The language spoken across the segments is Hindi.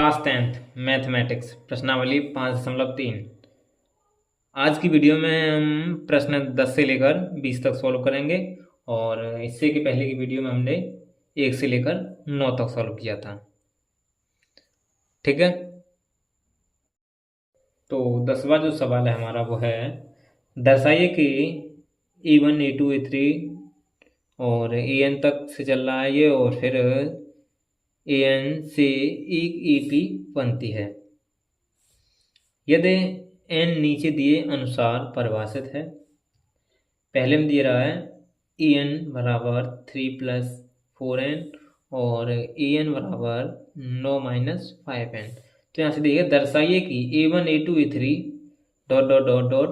क्लास 10th मैथमेटिक्स प्रश्नावली 5.3। आज की वीडियो में हम प्रश्न 10 से लेकर 20 तक सॉल्व करेंगे और इससे की पहले की वीडियो में हमने 1 से लेकर 9 तक सॉल्व किया था। ठीक है, तो 10वां जो सवाल है हमारा वो है, दर्शाइए कि E1 E2 E3 और AN तक से चल रहा है ये और फिर AN से एक EP बनती है यदि n नीचे दिए अनुसार परिभाषित है। पहले में दिए रहा है En बराबर 3+4n और En बराबर 9-5n। तो यहाँ से देखिए, दर्शाइए कि A1 A2 A3 dot dot dot dot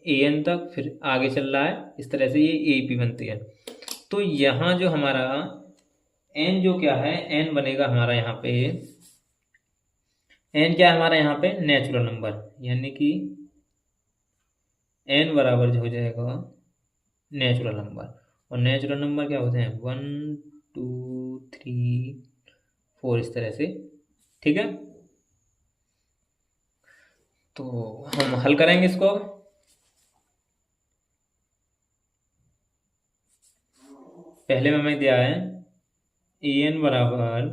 An तक फिर आगे चल रहा है, इस तरह से ये AP बनती है। तो यहाँ जो हमारा n जो क्या है, n बनेगा हमारा यहाँ पे, n क्या है हमारा यहाँ पे नेचुरल नंबर, यानी कि n बराबर जो हो जाएगा नेचुरल नंबर। और नेचुरल नंबर क्या होते हैं 1 2 3 4 इस तरह से। ठीक है, तो हम हल करेंगे इसको। पहले में हमें दिया है En बराबर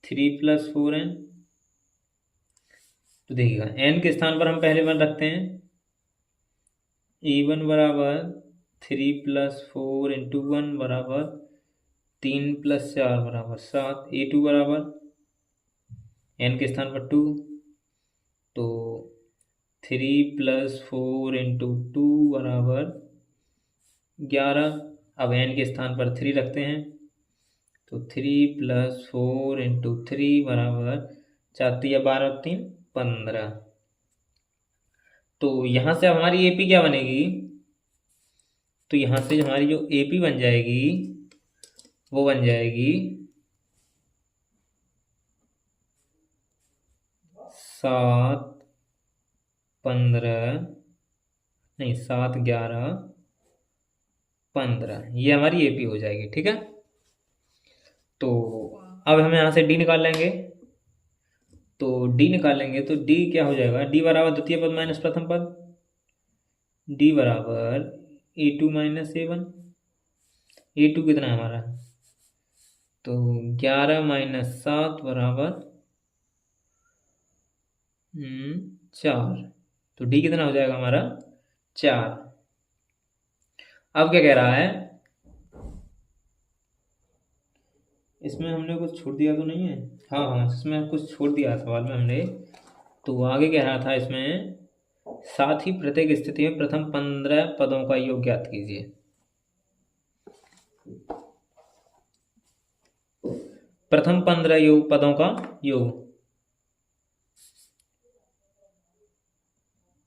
3+4n। तो देखिएगा n के स्थान पर हम पहले वन रखते हैं। E1 बराबर 3+4 इंटू 1 बराबर 3+4 बराबर 7। A2 बराबर n के स्थान पर 2, तो 3+4 इंटू 2 बराबर 11। अब n के स्थान पर 3 रखते हैं, तो 3+4 इंटू 3 बराबर 4×3=12। तो यहाँ से हमारी AP क्या बनेगी, तो यहाँ से हमारी जो AP बन जाएगी वो बन जाएगी 7 15 नहीं 7 11 15, ये हमारी AP हो जाएगी। ठीक है, तो अब हम यहाँ से D निकाल लेंगे। तो D निकालेंगे तो D क्या हो जाएगा, D बराबर द्वितीय पद माइनस प्रथम पद, D बराबर A2 माइनस A1। A2 कितना है हमारा, तो 11-7 बराबर 4। तो D कितना हो जाएगा हमारा 4। अब क्या कह रहा है, इसमें हमने कुछ छोड़ दिया तो नहीं है, हाँ हाँ इसमें कुछ छोड़ दिया सवाल में हमने। तो आगे कह रहा था इसमें, साथ ही प्रत्येक स्थिति में प्रथम 15 पदों का योग ज्ञात कीजिए। प्रथम 15 पदों का योग,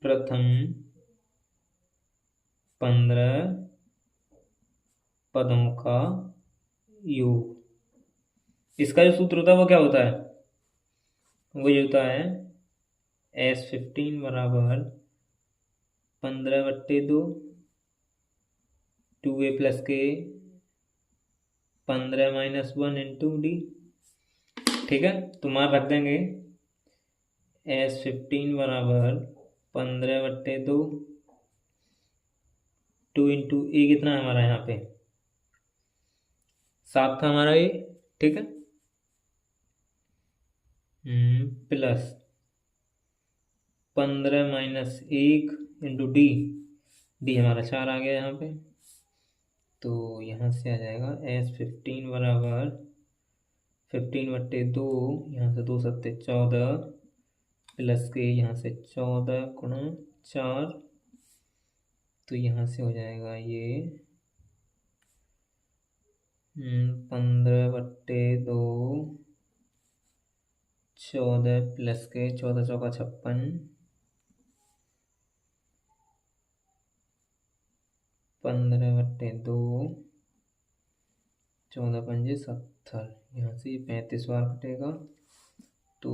प्रथम 15 पदों का योग। इसका जो सूत्र होता है वो क्या होता है, वो ये होता है S15 बराबर 15/2 2a प्लस के 15-1 इंटू D। ठीक है, तो मान रख देंगे S15 बराबर 15/2 2 इंटू A कितना है हमारा यहाँ पे 7 था हमारा ये। ठीक है, प्लस 15-1 इंटू D हमारा 4 आ गया यहाँ पे। तो यहाँ से आ जाएगा S15 बराबर 15/2, यहाँ से 2 सत्ते 14 प्लस के यहाँ से 14×4। तो यहाँ से हो जाएगा ये 15/2 14 प्लस के 14×4 56 15/2 14×5 70। यहाँ से 35 बार कटेगा। तो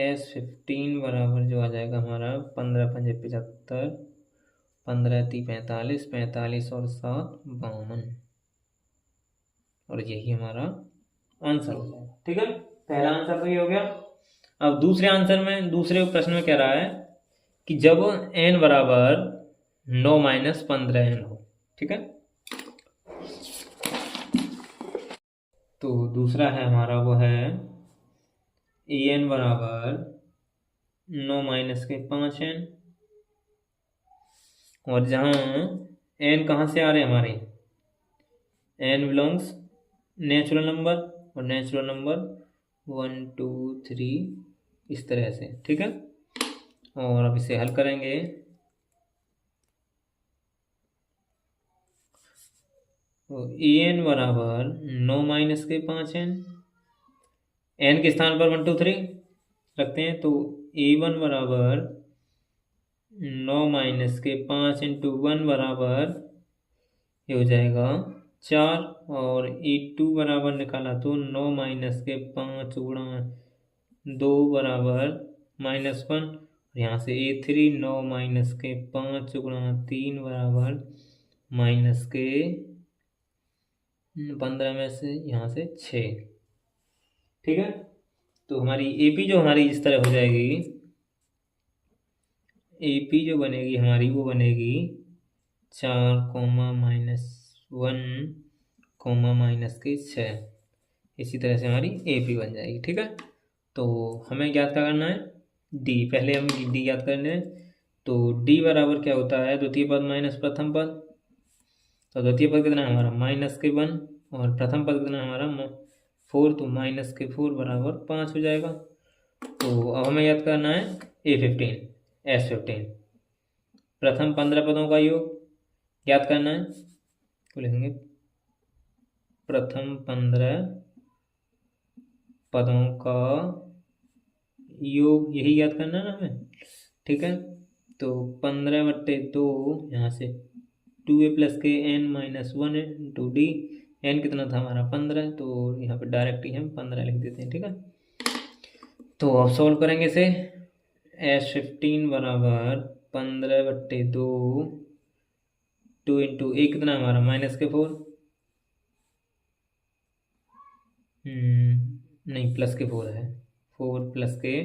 S15 बराबर जो आ जाएगा हमारा 15×5 75 15×3 45 45 और 7 52। और यही हमारा आंसर हो जाएगा। ठीक है, पहला आंसर तो ये हो गया। अब दूसरे आंसर में, दूसरे प्रश्न में कह रहा है कि जब n बराबर 9-15n हो। ठीक है, तो दूसरा है हमारा वो है an बराबर 9-5n, और जहाँ n कहाँ से आ रहे हैं हमारे, n बिलोंग्स नेचुरल नंबर, और नेचुरल नंबर 1 2 3 इस तरह से। ठीक है, और अब इसे हल करेंगे। तो an बराबर 9-5n, n के स्थान पर 1 2 3 रखते हैं, तो a1 बराबर 9-5 इंटू 1 बराबर ये हो जाएगा 4, और a2 बराबर निकाला तो 9-5 गुणा 2 बराबर -1, यहाँ से a3 9-5 गुणा 3 बराबर -15 में से यहाँ से 6। ठीक है, तो हमारी AP जो हमारी इस तरह हो जाएगी, AP जो बनेगी हमारी वो बनेगी 4, -1, -6। इसी तरह से हमारी AP बन जाएगी। ठीक है, तो हमें ज्ञात क्या करना है, D। पहले हम D ज्ञात करने हैं, तो D बराबर क्या होता है, द्वितीय पद माइनस प्रथम पद। तो द्वितीय पद कितना है हमारा -1, और प्रथम पद कितना है हमारा 4, तो -4 बराबर 5 हो जाएगा। तो अब हमें याद करना है S15। प्रथम 15 पदों का योग याद करना है, तो लिखेंगे प्रथम 15 पदों का योग, यही याद करना है ना हमें। ठीक है, तो 15/2 यहाँ से 2a + k n - 1 into D. n कितना था हमारा 15, तो यहाँ पे डायरेक्ट ही हम 15 लिख देते हैं। ठीक है, तो अब सॉल्व करेंगे इसे। S15 बराबर 15/2, 2 इंटू ए कितना हमारा -4, नहीं +4 है, 4 + के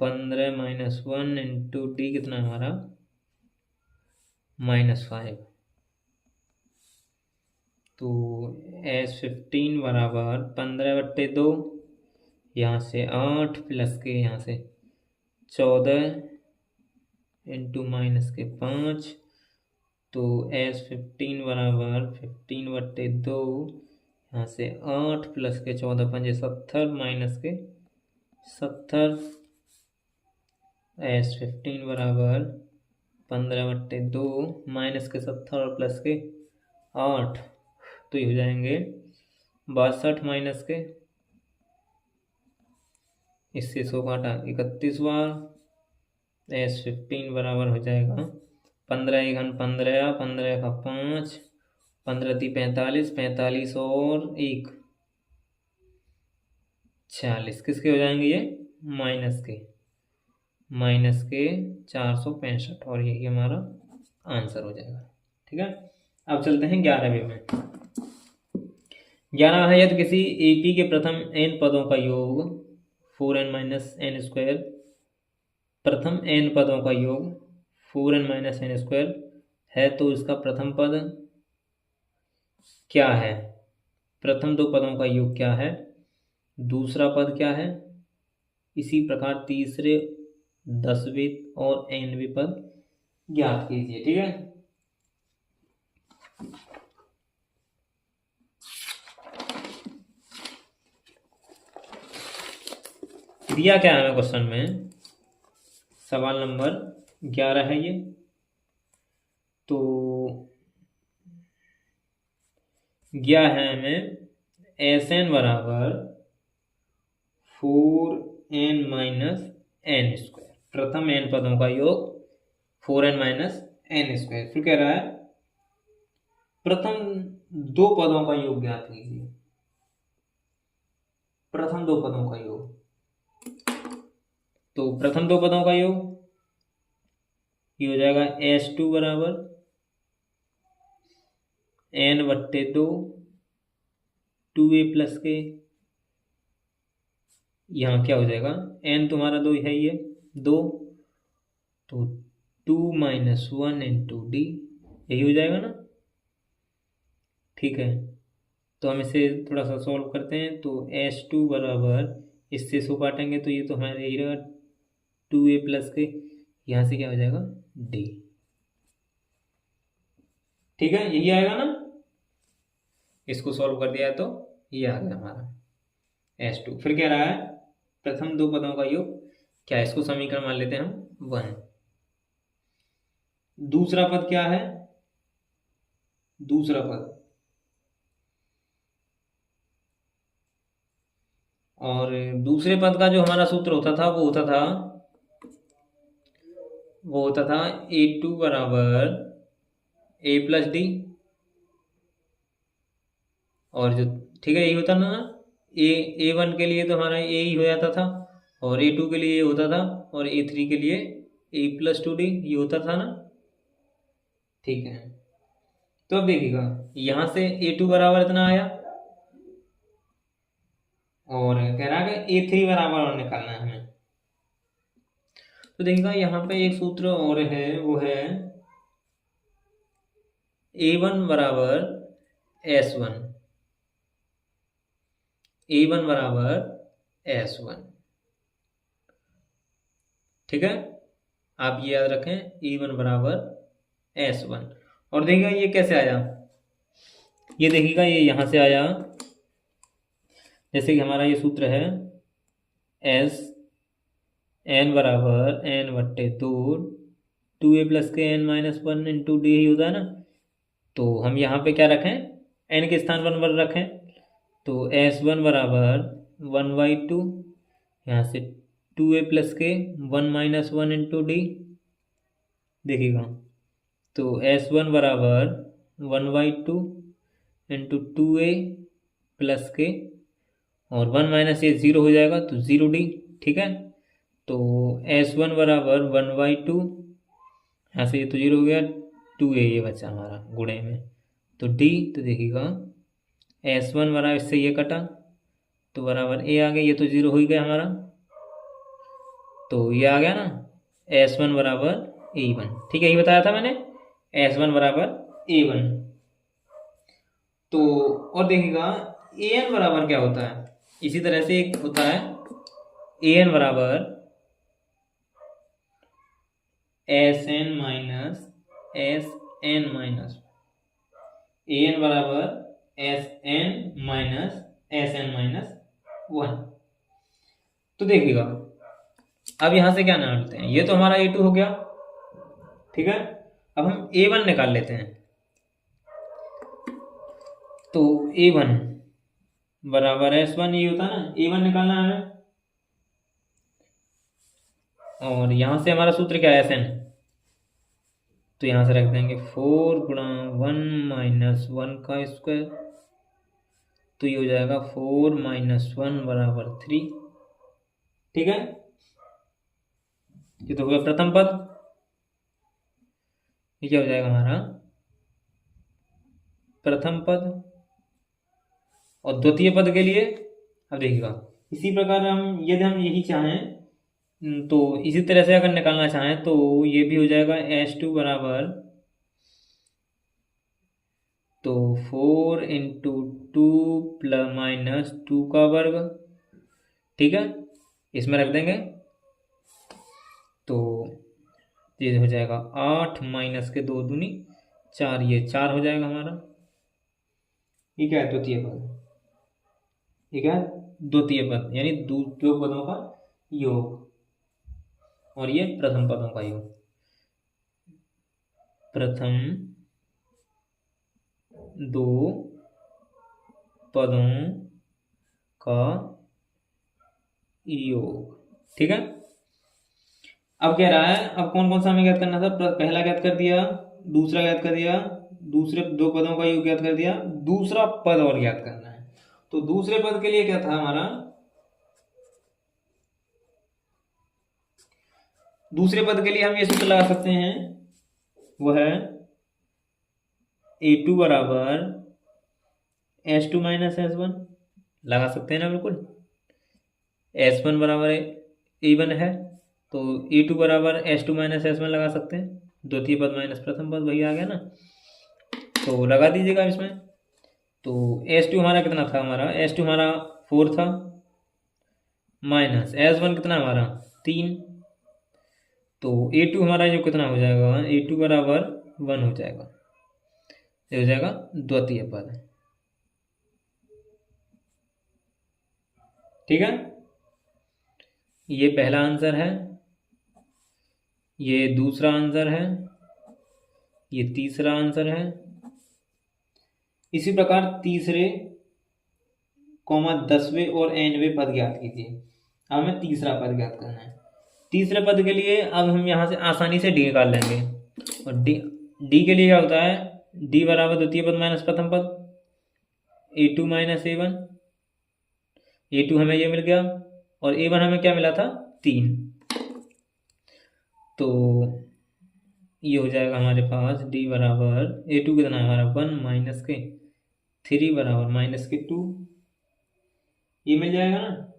15 -1 इंटू डी कितना है हमारा -5। तो S15 बराबर 15/2, यहाँ से 8 + के यहाँ से 14 इंटू -5, तो S15 बराबर 15/2, यहाँ से 8 + के 14 5 70 के 70। S15 बराबर 15/2 के 70 और प्लस के 8, तो ये हो जाएंगे 62 के, इससे 100 काटा 31 बार। S15 बराबर हो जाएगा 15 × 15, 15 का 5, 15 × 45, 45 और 1 46, किसके हो जाएंगे ये माइनस के 465, और यही हमारा आंसर हो जाएगा। ठीक है, अब चलते हैं 11वें में। 11 है, यदि किसी AP के प्रथम n पदों का योग 4n - n², प्रथम n पदों का योग 4n - n² है, तो इसका प्रथम पद क्या है, प्रथम 2 पदों का योग क्या है, दूसरा पद क्या है, इसी प्रकार तीसरे 10वें और nवें पद ज्ञात कीजिए। ठीक है, दिया क्या है हमें क्वेश्चन में, सवाल नंबर 11 है ये। तो दिया है हमें Sn बराबर 4n - n², प्रथम n पदों का योग 4n - n²। फिर कह रहा है प्रथम 2 पदों का योग ज्ञात कीजिए, प्रथम 2 पदों का योग। तो प्रथम 2 पदों का योग ये हो जाएगा S2 बराबर n/2, 2a + के यहाँ क्या हो जाएगा, n तुम्हारा 2 है, ये 2, तो 2 माइनस 1 इंटू डी, यही हो जाएगा ना। ठीक है, तो हम इसे थोड़ा सा सॉल्व करते हैं। तो H2 बराबर, इससे इसको काटेंगे तो ये तो हमारे यही रहेगा 2a प्लस के, यहाँ से क्या हो जाएगा d। ठीक है, यही आएगा ना, इसको सॉल्व कर दिया है तो ये आ गया हमारा H2। फिर क्या रहा है, प्रथम दो पदों का योग, क्या इसको समीकरण मान लेते हैं हम 1। दूसरा पद क्या है, दूसरा पद, और दूसरे पद का जो हमारा सूत्र होता था वो होता था A2 बराबर a प्लस डी, और जो, ठीक है, यही होता ना, A1 के लिए तो हमारा ए ही हो जाता था, और A2 के लिए ये होता था, और A3 के लिए a प्लस 2d ये होता था ना। ठीक है, तो अब देखिएगा यहाँ से A2 बराबर इतना आया, और कह रहा है कि A3 बराबर और निकालना है हमें। तो देखिएगा यहाँ पे एक सूत्र और है, वो है A1 बराबर S1, A1 बराबर S1। ठीक है, आप ये याद रखें, A1 बराबर S1। और देखिएगा ये कैसे आया, ये देखिएगा ये यहाँ से आया, जैसे कि हमारा ये सूत्र है S n बराबर n बट्टे 2 a प्लस के n माइनस 1 इंटू डी ही होता है ना। तो हम यहाँ पे क्या रखें, n के स्थान 1 पर रखें, तो S1 बराबर 1/2, यहाँ से 2a प्लस के 1 माइनस 1 इंटू डी। देखिएगा, तो S1 बराबर 1/2 इंटू 2a प्लस के, और 1 माइनस ये 0 हो जाएगा तो 0d। ठीक है, तो S1 बराबर 1/2, यहाँ से ये तो 0 हो गया, 2a ये बचा हमारा गुणे में, तो d। तो देखिएगा S1 बराबर, इससे ये कटा तो बराबर a आ गया, ये तो 0 हो ही गया हमारा, तो ये आ गया ना S1 बराबर A1। ठीक है, यही बताया था मैंने, S1 बराबर A1। तो और देखिएगा an बराबर क्या होता है, इसी तरह से एक होता है an बराबर Sn minus Sn minus, an बराबर Sn माइनस Sn माइनस 1। तो देखिएगा अब यहां से क्या निकालते हैं, ये तो हमारा A2 हो गया। ठीक है, अब हम A1 निकाल लेते हैं, तो A1 बराबर S1 ये होता है ना, A1 निकालना है हमें, और यहां से हमारा सूत्र क्या है Sn, तो यहां से रख देंगे 4 गुणा 1 माइनस 1 का स्क्वायर, तो ये हो जाएगा 4 माइनस 1 बराबर 3। ठीक है, ये तो हो गया प्रथम पद। ये क्या हो जाएगा हमारा प्रथम पद, और द्वितीय पद के लिए अब देखिएगा इसी प्रकार हम, यदि हम यही चाहें तो इसी तरह से अगर निकालना चाहें तो ये भी हो जाएगा H2 बराबर, तो 4 इंटू 2 प्लस माइनस 2 का वर्ग। ठीक है, इसमें रख देंगे, तो ये हो जाएगा 8 माइनस के 2 दूनी 4, ये 4 हो जाएगा हमारा। ये क्या है, द्वितीय पद। ठीक है, द्वितीय पद यानी दो पदों का योग, और ये प्रथम पदों का योग, प्रथम दो पदों का योग। ठीक है, अब कह रहा है, अब कौन कौन सा हमें ज्ञात करना था, पहला ज्ञात कर दिया, दूसरा ज्ञात कर दिया, दूसरे दो पदों का योग ज्ञात कर दिया, दूसरा पद और ज्ञात करना है। तो दूसरे पद के लिए क्या था हमारा, दूसरे पद के लिए हम ये सूत्र लगा सकते हैं, वो है A2 बराबर S2 माइनस S1, लगा सकते हैं ना, बिल्कुल। S1 बराबर A1 है, तो A2 बराबर S2 माइनस S1 लगा सकते हैं, द्वितीय पद माइनस प्रथम पद, वही आ गया ना। तो लगा दीजिएगा इसमें। तो S2 हमारा कितना था, हमारा S2 हमारा 4 था, माइनस S1 कितना हमारा 3। तो A2 हमारा जो कितना हो जाएगा, A2 बराबर 1 हो जाएगा, ये हो जाएगा द्वितीय पद। ठीक है, ये पहला आंसर है, ये दूसरा आंसर है, ये तीसरा आंसर है। इसी प्रकार तीसरे कॉमा 10वें और nवें पद ज्ञात कीजिए। अब हमें तीसरा पद ज्ञात करना है। तीसरे पद के लिए अब हम यहाँ से आसानी से डी निकाल लेंगे, और डी के लिए क्या होता है, डी बराबर द्वितीय पद माइनस प्रथम पद, A2 माइनस A1। A2 हमें ये मिल गया, और A1 हमें क्या मिला था, 3। तो ये हो जाएगा हमारे पास डी बराबर A2 कितना है हमारा 1 माइनस के 3 बराबर माइनस के 2, ये मिल जाएगा ना।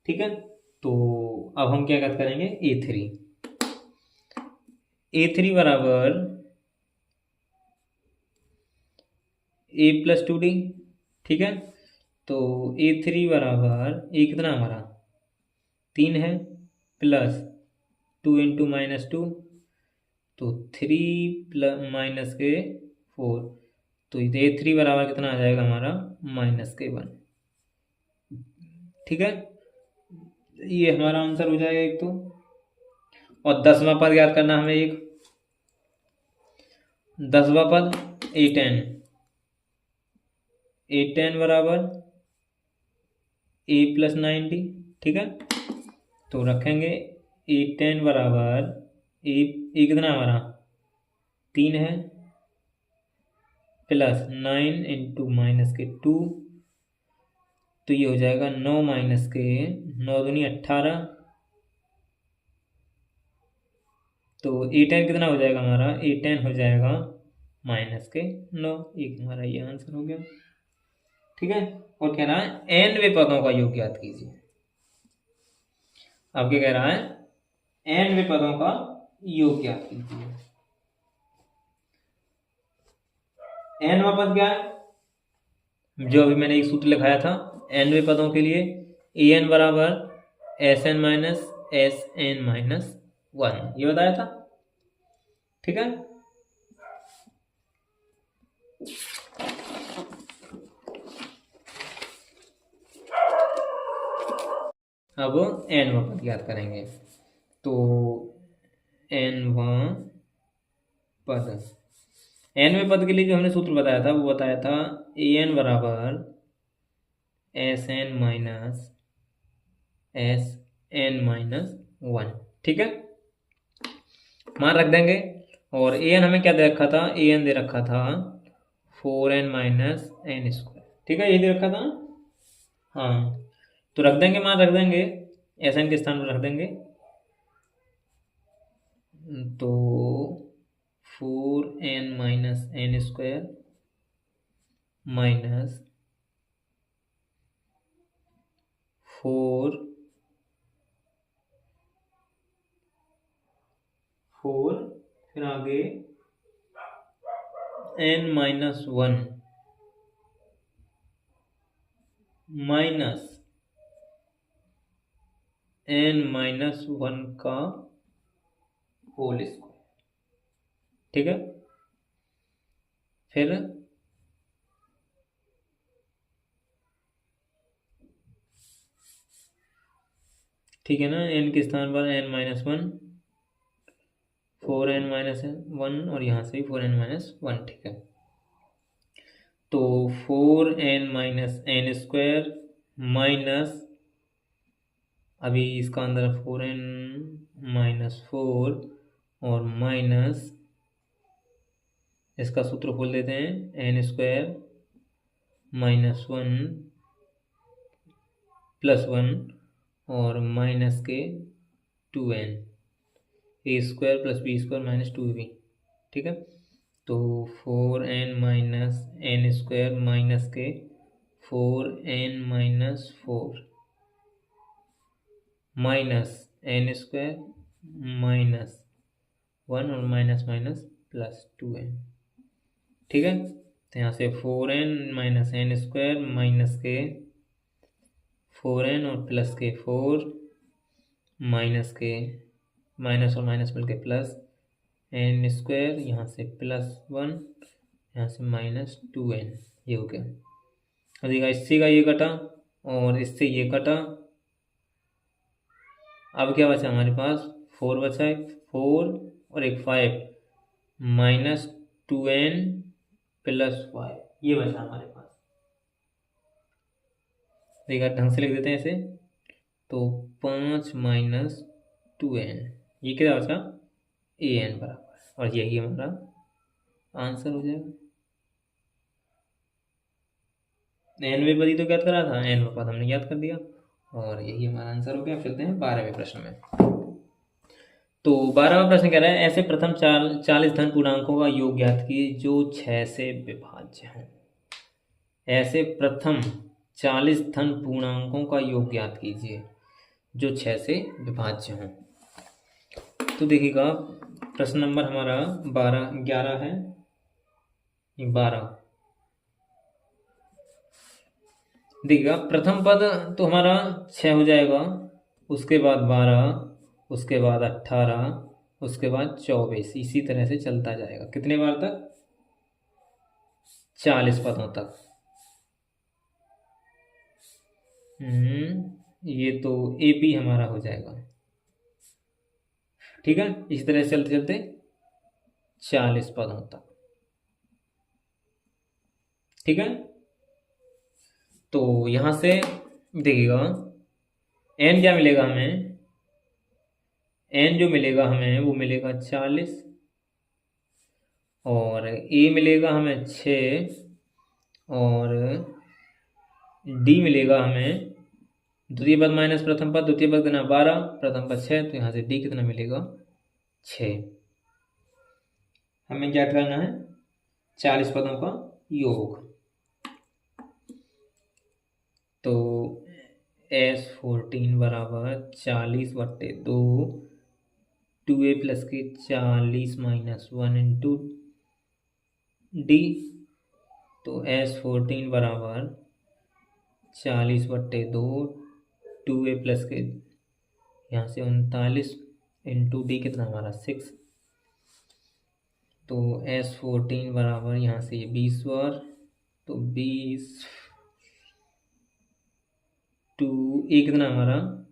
ठीक है, तो अब हम क्या बात करेंगे, A3 बराबर A प्लस 2D। ठीक है, तो A3 बराबर A कितना हमारा 3 है, प्लस 2 इंटू माइनस 2, तो 3 प्लस माइनस के 4, तो A3 बराबर कितना आ जाएगा हमारा माइनस के 1। ठीक है, ये हमारा आंसर हो जाएगा एक तो। और 10वां पद याद करना हमें, एक 10वां पद A10, A10 बराबर A प्लस 90। ठीक है, तो रखेंगे A10 बराबर A कितना हमारा 3 है, प्लस 9 इंटू माइनस के 2, तो ये हो जाएगा 9 माइनस के 9 दूनी 18। तो A10 कितना हो जाएगा हमारा, A10 हो जाएगा माइनस के 9। एक हमारा ये आंसर हो गया। ठीक है, और कह रहा है nवें पदों का योग ज्ञात कीजिए। अब क्या कह रहा है, nवें पदों का योग ज्ञात कीजिए। nवां पद क्या है, जो अभी मैंने एक सूत्र लिखाया था nवें पदों के लिए, an बराबर Sn माइनस Sn माइनस 1, ये बताया था। ठीक है, अब nवां पद ज्ञात करेंगे। तो nवां पद, nवें पद के लिए जो हमने सूत्र बताया था वो बताया था an बराबर Sn माइनस Sn माइनस 1। ठीक है, मान रख देंगे। और an हमें क्या दे रखा था, an दे रखा था 4n माइनस n स्क्वायर। ठीक है, ये दे रखा था। हाँ, तो रख देंगे, मान रख देंगे, Sn के स्थान पर रख देंगे। तो 4n minus n square minus 4 फिर आगे n minus 1 minus n minus 1 का होल स्क्वायर। ठीक है, फिर ठीक है ना, n के स्थान पर n माइनस 1, 4n माइनस 1, और यहाँ से भी 4n माइनस 1। ठीक है, तो 4n minus n square minus, अभी इसका अंदर 4n माइनस 4, और माइनस इसका सूत्र खोल देते हैं, n स्क्वायर माइनस 1 प्लस 1, और माइनस के 2n, a square plus b square minus 2b। ठीक है, तो 4n minus n square minus के 4n minus 4, minus N square minus 1 और माइनस माइनस प्लस 2n। ठीक है, तो यहाँ से 4n minus N square minus के 4n और प्लस के 4 माइनस के माइनस और माइनस मिल के प्लस एन स्क्वायर, यहाँ से +1, यहाँ से -2n, ये हो गया। अब देखा, इससे का ये कटा और इससे ये कटा। अब क्या बचा हमारे पास, 4 बचा है, 4 और एक 5, -2n + 5, ये बचा हमारे पास। देखा, ढंग से लिख देते हैं इसे, तो 5 - 2n, ये क्या बचा, an बराबर, और यही हमारा आंसर हो जाएगा। 9वें पद ही तो ज्ञात करा था, 9वां पद हमने याद कर दिया, और यही हमारा आंसर हो गया। चलते हैं 12वें प्रश्न में। तो 12वां प्रश्न कह रहा है, ऐसे प्रथम 40 धन पूर्णांकों का योग ज्ञात कीजिए जो 6 से विभाज्य हैं। ऐसे प्रथम 40 धन पूर्णांकों का योग ज्ञात कीजिए जो 6 से विभाज्य हों। तो देखिएगा, प्रश्न नंबर हमारा 11 है, 12। देखिएगा, प्रथम पद तो हमारा 6 हो जाएगा, उसके बाद 12, उसके बाद 18, उसके बाद 24, इसी तरह से चलता जाएगा। कितने बार तक, 40 पदों तक। ये तो एपी हमारा हो जाएगा। ठीक है, इसी तरह से चलते चलते 40 पदों तक। ठीक है, तो यहां से देखिएगा, एन क्या मिलेगा हमें, एन जो मिलेगा हमें वो मिलेगा 40, और ए मिलेगा हमें 6, और डी मिलेगा हमें, द्वितीय पद माइनस प्रथम पद, द्वितीय पद कितना 12, प्रथम पद 6, तो यहाँ से डी कितना मिलेगा 6। हमें क्या करना है, 40 पदों का योग। तो S14 बराबर 40/2, 2a प्लस के 40 - 1 इंटू डी। तो S14 बराबर 40/2, 2a प्लस के यहाँ से 39 इंटू डी कितना हमारा 6। तो S14 बराबर यहाँ से ये 20 बार, तो 20 टू ए कितना हमारा,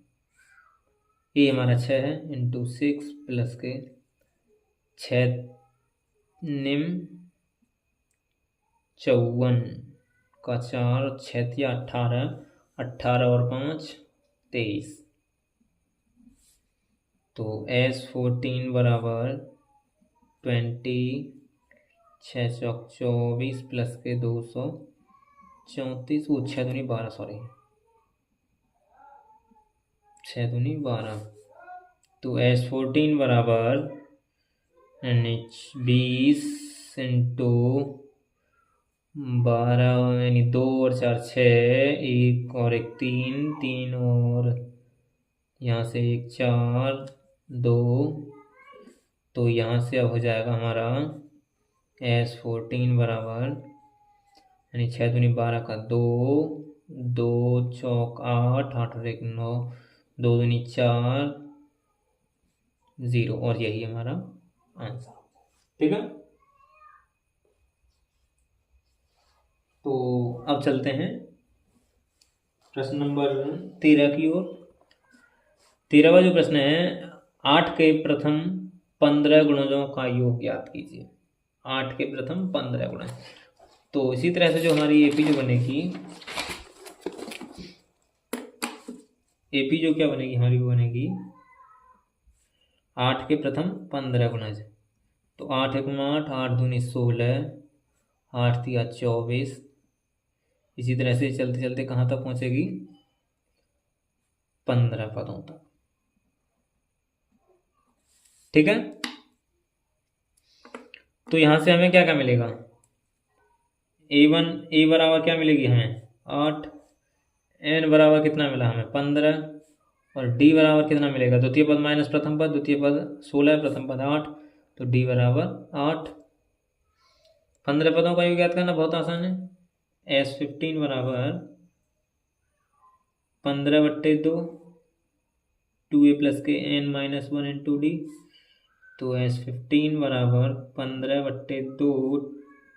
ए हमारा 6 है, इंटू 6 प्लस के 6 निम 54 का 4, 6 या 18, 18 और 5 23। तो S14 बराबर 20, 6 चौक 24 प्लस के 234, वो 6 दूनी 12, सॉरी 6 दूनी 12। तो S14 बराबर 20 इंटू 12, यानी 2 और 4 6, 1 और 1 3, 3 और यहाँ से 1 4 2। तो यहाँ से अब हो जाएगा हमारा S14 बराबर, यानी 6 दूनी 12 का 2, 2 चौक 8, 8 और 1 9, 2 दूनी 4 0, और यही हमारा आंसर। ठीक है, तो अब चलते हैं प्रश्न नंबर 13 की ओर। 13वां जो प्रश्न है, 8 के प्रथम 15 गुणजों का योग ज्ञात कीजिए। 8 के प्रथम 15 गुण। तो इसी तरह से जो हमारी एपी जो बनेगी, एपी जो क्या बनेगी हमारी, वो बनेगी 8 के प्रथम 15 गुणज। तो 8 × 8, 8 दूनी 16, 8 तिया 24। इसी तरह से चलते चलते कहाँ तक पहुँचेगी, 15 पदों तक। ठीक है, तो यहाँ से हमें क्या क्या मिलेगा, ए बराबर क्या मिलेगी हमें 8, एन बराबर कितना मिला हमें 15, और डी बराबर कितना मिलेगा, द्वितीय पद माइनस प्रथम पद, द्वितीय पद 16 प्रथम पद 8, तो डी बराबर 8। 15 पदों का योग ज्ञात करना बहुत आसान है। S15 बराबर 15/2, 2a प्लस के n माइनस 1 इंटू डी, तो S15 बराबर 15/2,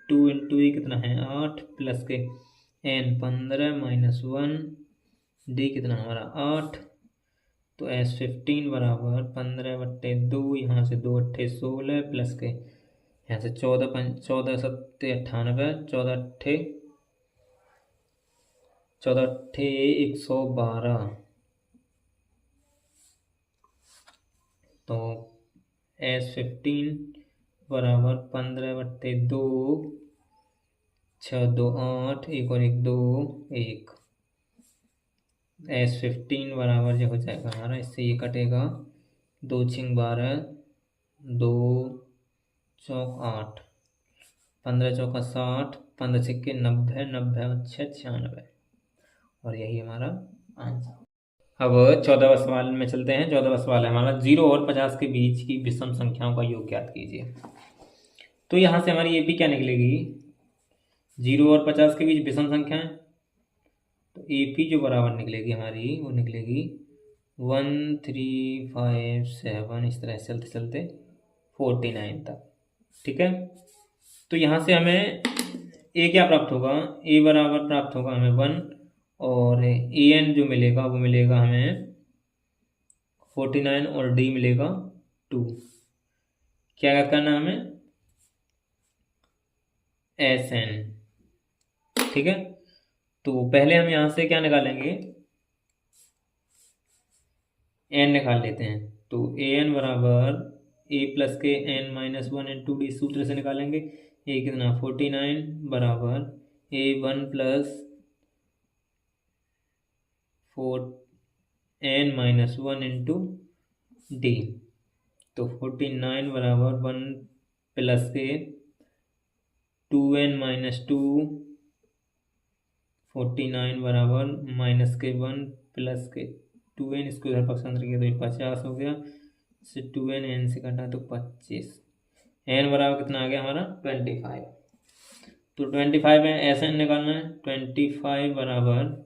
2 इंटू ई कितना है 8 प्लस के n 15 माइनस 1, डी कितना हमारा 8, तो S15 बराबर 15/2, यहाँ से 2 अट्ठे 16 प्लस के यहाँ से 14 सत्ते 98, 14 अट्ठे 112, तो S15 बराबर 15/2, 6 2 8, 1 और 1 2 1, S15 बराबर जो हो जाएगा हमारा, इससे ये कटेगा 2 6 12, 2 चौक 8, 15 चौका 60, 15 छक्के 90, 90 और 6 96, और यही हमारा आंसर। अब 14वां सवाल में चलते हैं। 14वां सवाल है हमारा 0 और 50 के बीच की विषम संख्याओं का योग ज्ञात कीजिए। तो यहाँ से हमारी AP क्या निकलेगी, 0 और 50 के बीच विषम संख्याएं, तो AP जो बराबर निकलेगी हमारी वो निकलेगी 1 3 5 7, इस तरह से चलते चलते 49 तक। ठीक है, तो यहाँ से हमें A क्या प्राप्त होगा, A बराबर प्राप्त होगा हमें 1, और AN जो मिलेगा वो मिलेगा हमें 49, और D मिलेगा 2। क्या करना है हमें, SN। ठीक है, तो पहले हम यहाँ से क्या निकालेंगे, N निकाल लेते हैं। तो AN बराबर A प्लस के N माइनस 1 इंटू डी सूत्र से निकालेंगे। A कितना 49 बराबर A1 plus 4 N minus 1 into D, तो 49 बराबर 1 प्लस के 2N माइनस 2, 49 बराबर माइनस के 1 प्लस के 2N, इसको इधर पक्ष अंतर किया तो ये 50 हो गया, से 2N N से कटा तो 25, N बराबर कितना आ गया हमारा 25। तो 25 में SN निकालना है, 25 बराबर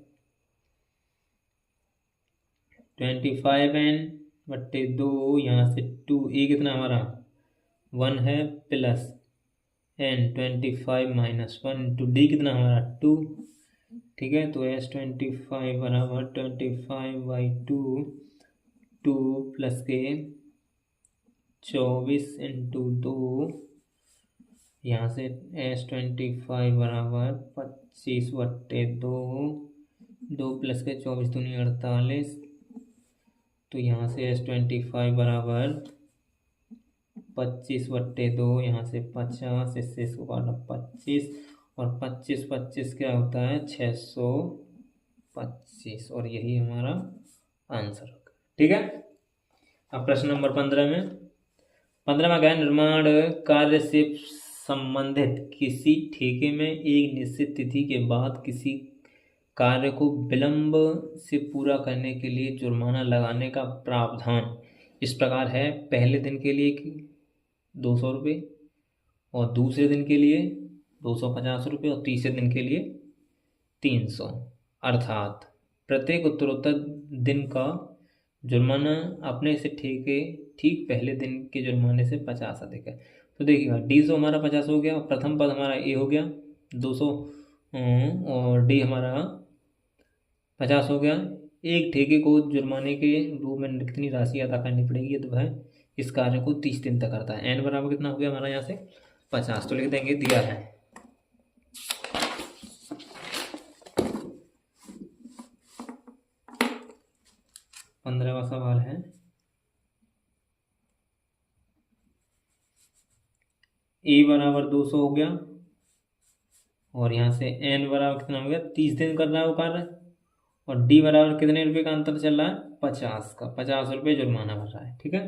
25N/2, यहाँ से 2, A कितना हमारा 1 है, plus N 25 minus 1 into D कितना हमारा 2। ठीक है, तो S25 बराबर 25/2, 2 प्लस के 24 इंटू 2, यहाँ से S25 बराबर 25/2, 2 प्लस के 24 दूनी 48, तो यहाँ से S25 बराबर 25/2, यहाँ से 50, इससे इसको काटना 25, और 25 क्या होता है 625, और यही हमारा आंसर होगा। ठीक है, अब प्रश्न नंबर 15 में 15वां क्या है, निर्माण कार्य से संबंधित किसी ठेके में एक निश्चित तिथि के बाद किसी कार्य को विलंब से पूरा करने के लिए जुर्माना लगाने का प्रावधान इस प्रकार है। पहले दिन के लिए 200 रुपये, और दूसरे दिन के लिए 250 रुपये, और तीसरे दिन के लिए 300, अर्थात प्रत्येक उत्तरोत्तर दिन का जुर्माना अपने से ठेके ठीक पहले दिन के जुर्माने से 50 अधिक है। तो देखिएगा D हमारा 50 हो गया, प्रथम पद हमारा A हो गया 200, और D हमारा 50 हो गया। एक ठेके को जुर्माने के रूप में कितनी राशि अदा करनी पड़ेगी, तो वह इस कार्य को 30 दिन तक करता है। N बराबर कितना हो गया हमारा यहाँ से 50, तो लिख देंगे दिया है। पंद्रहवां सवाल है, A बराबर 200 हो गया, और यहाँ से N बराबर कितना हो गया 30 दिन कर रहा है वो कार्य, और D बराबर कितने रुपए का अंतर चल रहा है 50 का, 50 रुपये जुर्माना भर रहा है। ठीक है,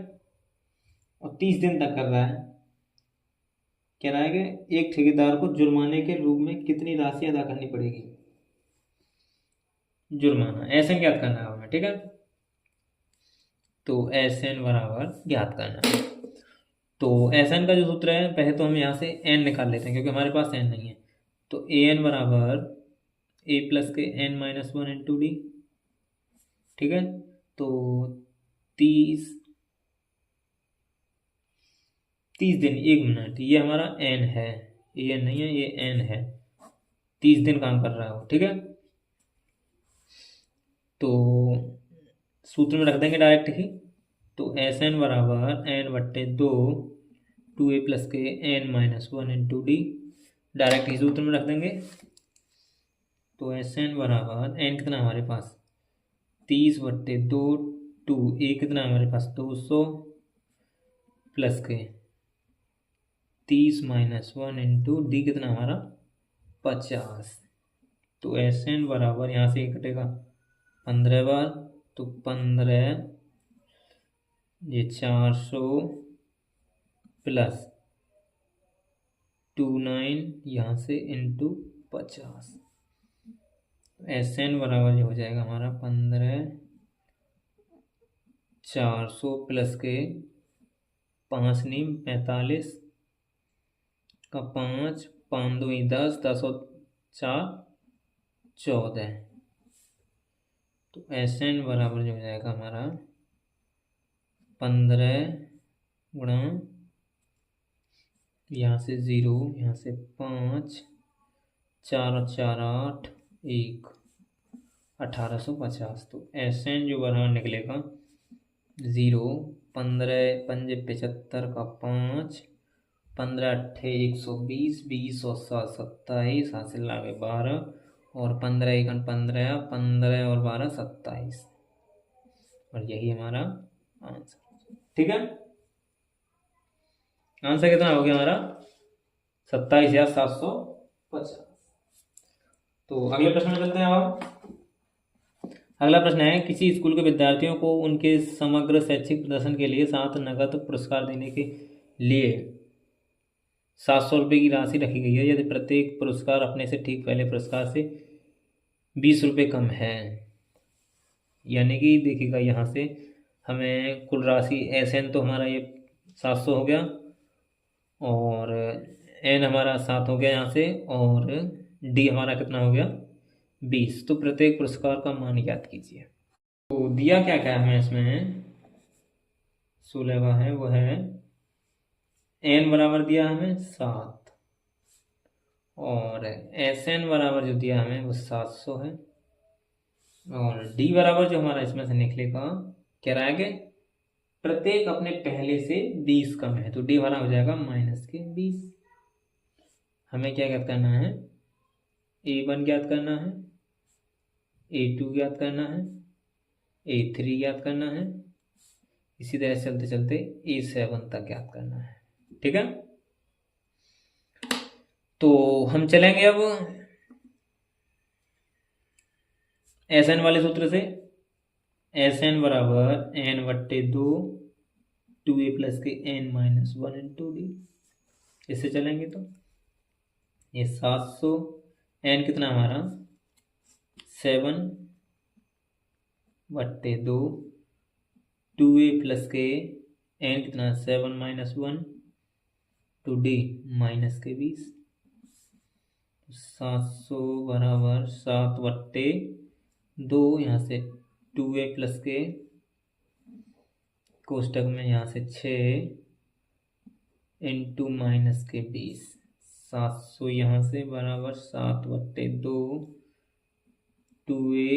और 30 दिन तक कर रहा है। कह रहा है कि एक ठेकेदार को जुर्माने के रूप में कितनी राशि अदा करनी पड़ेगी, जुर्माना ऐसे ज्ञात करना है हमें। ठीक है, तो एस एन बराबर ज्ञात करना है। तो एस एन का जो सूत्र है, पहले तो हम यहाँ से एन निकाल लेते हैं क्योंकि हमारे पास एन नहीं है। तो ए एन बराबर ए प्लस के N minus one into D. ठीक है, तो 30 दिन 1 मिनट, ये हमारा एन है, ए एन नहीं है, ये एन है। 30 दिन काम कर रहा है वो। ठीक है, तो सूत्र में रख देंगे डायरेक्ट ही। तो एस एन बराबर एन बट्टे 2 2a प्लस के N minus one into d, direct ही सूत्र में रख देंगे। तो एस एन बराबर एन कितना हमारे पास 30 बट्टे 2, 2a कितना हमारे पास 200 प्लस के 30 माइनस वन इंटू डी कितना हमारा 50। तो एस एन बराबर यहाँ से कटेगा 15 बार, तो 15 ये 400 प्लस 29 यहाँ से इंटू 50। एस एन बराबर ये हो जाएगा हमारा 15 400 प्लस के 5 नीम 45 का 5 5 2 10 10 और 4 14। तो एस एन बराबर जो हो जाएगा हमारा 15 गुणा यहाँ से 0, यहाँ से 5, 4 और 4 8 1 1850। तो एस एन जो बराबर निकलेगा 0 15 पंजे 75 का 5 15 अट्ठे 120 20 और 7 27 हासिल लागे 12 और 15 1 15 15 और 12 27 और यही हमारा आंसर। ठीक है, आंसर कितना हो गया हमारा 27,750। तो अगले प्रश्न में चलते हैं। अब अगला प्रश्न है, किसी स्कूल के विद्यार्थियों को उनके समग्र शैक्षिक प्रदर्शन के लिए 7 नगद पुरस्कार देने के लिए 700 रुपये की राशि रखी गई है। यदि प्रत्येक पुरस्कार अपने से ठीक पहले पुरस्कार से 20 रुपये कम है, यानी कि देखिएगा यहाँ से हमें कुल राशि एस एन तो हमारा ये 700 हो गया और एन हमारा 7 हो गया यहाँ से, और डी हमारा कितना हो गया 20। तो प्रत्येक पुरस्कार का मान ज्ञात कीजिए। तो दिया क्या क्या हमें इसमें 16वां है, वो है एन बराबर दिया हमें 7 और एस एन बराबर जो दिया हमें वो 700 है, और डी बराबर जो हमारा इसमें से निकलेगा क्या रहा है, प्रत्येक अपने पहले से 20 कम है। तो डी हमारा हो जाएगा माइनस के 20। हमें क्या ज्ञात करना है, A1 ज्ञात करना है, A2 ज्ञात करना है, A3 ज्ञात करना है, इसी तरह चलते चलते A7 तक ज्ञात करना है। ठीक है, तो हम चलेंगे अब एस एन वाले सूत्र से। एस एन बराबर एन बट्टे 2 2a प्लस के N minus one into D. इससे चलेंगे तो ये 700, एन कितना हमारा 7 बट्टे 2 2a प्लस के एन कितना 7 minus one two D minus के 20। 700 बराबर 7 बट्टे 2, यहाँ से 2a प्लस के कोष्टक में यहाँ से 6 इंटू माइनस के 20। 700 यहाँ से बराबर 7 बट्टे 2 2a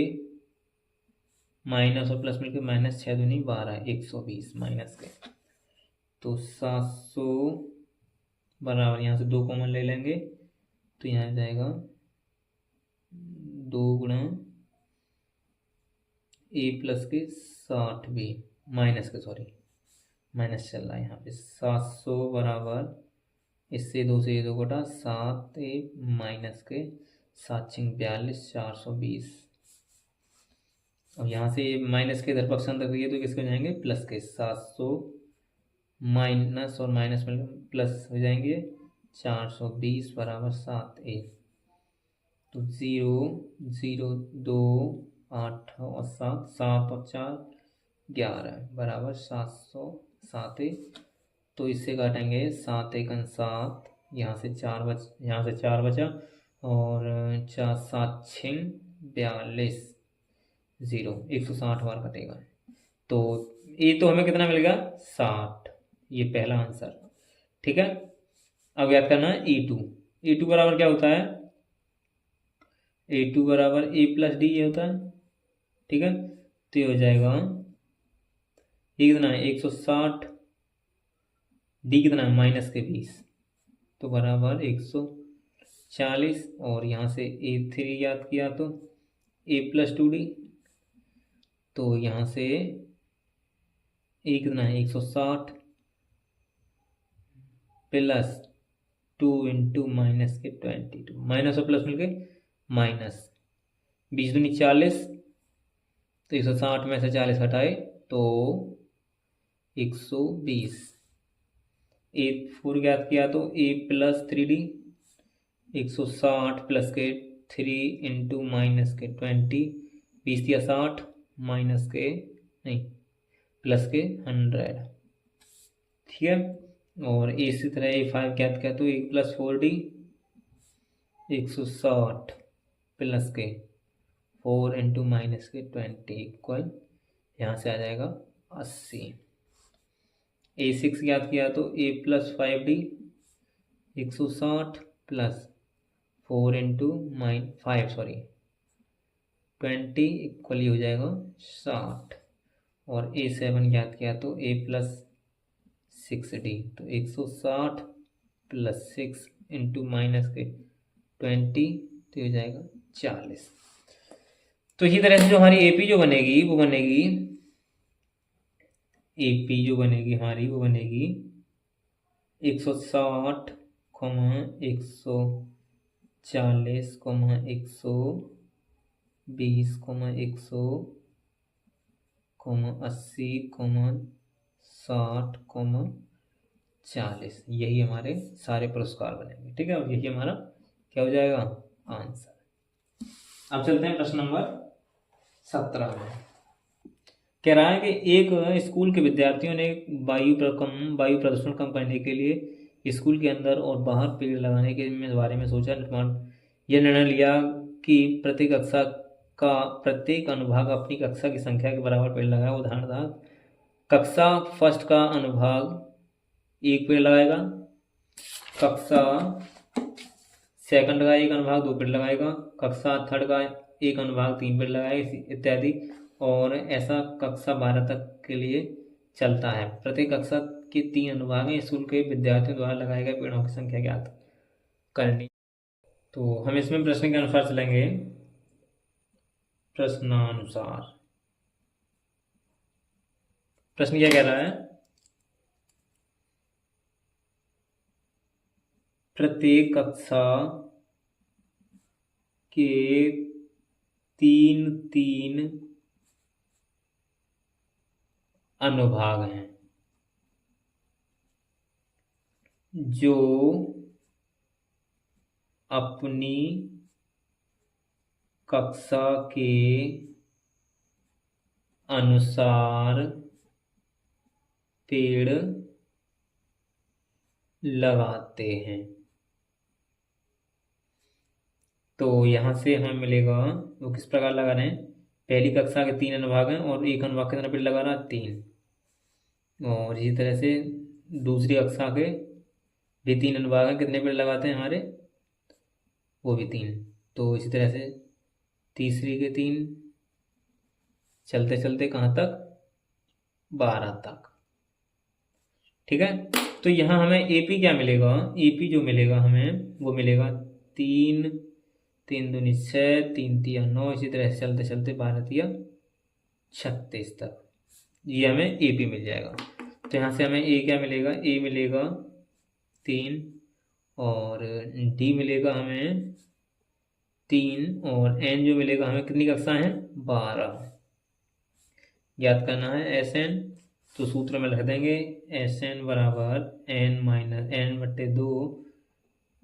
माइनस और प्लस मिलकर माइनस 6 दूनी 12 120 माइनस के। तो 700 बराबर यहाँ से 2 कॉमन ले लेंगे तो यहाँ जाएगा 2 गुणा a प्लस के 60 भी माइनस के, सॉरी माइनस चल रहा है यहाँ पे। 700 बराबर इससे 2 से ये 2 घटा 7 a माइनस के 7 छिंग 42 420। अब यहाँ से माइनस के इधर पक्ष रख दिए तो किसके हो जाएंगे प्लस के। 700 माइनस और माइनस में प्लस हो जाएंगे 420 बराबर 7a। तो 0 0 2 8 और 7 7 और 4 11 बराबर 707। तो इससे काटेंगे 7 एकन 7, यहाँ से 4 बचा और 4 7 6 42 0, 160 बार कटेगा। तो ये तो हमें कितना मिल गया 60, ये पहला आंसर। ठीक है, अब याद करना है E2 बराबर क्या होता है, A2 बराबर A+D ये होता है। ठीक है, तो ये हो जाएगा, ये कितना है 160, डी कितना है -20, तो बराबर 140। और यहाँ से A3 याद किया तो A+2D, तो यहाँ से ए कितना है 160 प्लस 2 इंटू -22, माइनस और प्लस मिलके माइनस 20×2 = 40, तो 160 में से 40 हटाए तो 120। A4 ज्ञात किया तो A+3D, 160 प्लस के 3 इंटू -20, 20×3 = 60 माइनस के नहीं प्लस के 100। ठीक है, और इसी तरह A5 ज्ञात किया तो A+4D, 160 प्लस के 4 इंटू -20 इक्वल, यहाँ से आ जाएगा 80। A6 ज्ञात किया तो A+5D, 160 प्लस 4 इंटू 20 इक्वल हो जाएगा 60। और A7 ज्ञात किया तो A+6D, तो 160 प्लस 6 इंटू -20, तो हो जाएगा 40। तो इसी तरह से जो हमारी AP जो बनेगी वो बनेगी, AP जो बनेगी हमारी वो बनेगी 160, 140, 120, 100, 80, 60, 40। यही हमारे सारे पुरस्कार बनेंगे। ठीक है, और यही हमारा क्या हो जाएगा आंसर। अब चलते हैं प्रश्न नंबर 17 में। कह रहा है कि एक स्कूल के विद्यार्थियों ने वायु प्रदूषण कम करने के लिए स्कूल के अंदर और बाहर पेड़ लगाने के बारे में सोचा। यह निर्णय लिया कि प्रत्येक अनुभाग अपनी कक्षा की संख्या के बराबर पेड़ लगाए। उदाहरण था, कक्षा फर्स्ट का अनुभाग 1 पेड़ लगाएगा, कक्षा सेकंड का एक अनुभाग 2 पेड़ लगाएगा, कक्षा थर्ड का एक अनुभाग 3 पेड़ लगाएगा इत्यादि। और ऐसा कक्षा 12 तक के लिए चलता है। प्रत्येक कक्षा के 3 अनुभाग में स्कूल के विद्यार्थियों द्वारा लगाए गए पेड़ों की संख्या ज्ञात करनी। तो हम इसमें प्रश्न के अनुसार चलेंगे। प्रश्नानुसार प्रश्न क्या कह रहा है, प्रत्येक कक्षा के 3 अनुभाग हैं जो अपनी कक्षा के अनुसार पेड़ लगाते हैं। तो यहाँ से हमें मिलेगा वो किस प्रकार लगा रहे हैं। पहली कक्षा के 3 अनुभाग हैं और एक अनुभाग कितना पेड़ लगा रहा है 3। और इसी तरह से दूसरी कक्षा के भी 3 अनुभाग हैं, कितने पेड़ लगाते हैं हमारे, वो भी 3। तो इसी तरह से तीसरी के 3, चलते चलते कहाँ तक 12 तक। ठीक है, तो यहाँ हमें AP क्या मिलेगा, AP जो मिलेगा हमें वो मिलेगा 3 3 दूनी 6, 3 तिया 9, इसी तरह से चलते चलते 12 तिया 36 तक ये हमें AP मिल जाएगा। तो यहाँ से हमें A क्या मिलेगा, A मिलेगा 3 और D मिलेगा हमें 3 और N जो मिलेगा हमें कितनी कक्षा है 12। याद करना है SN, तो सूत्र में रख देंगे SN बराबर N-N/2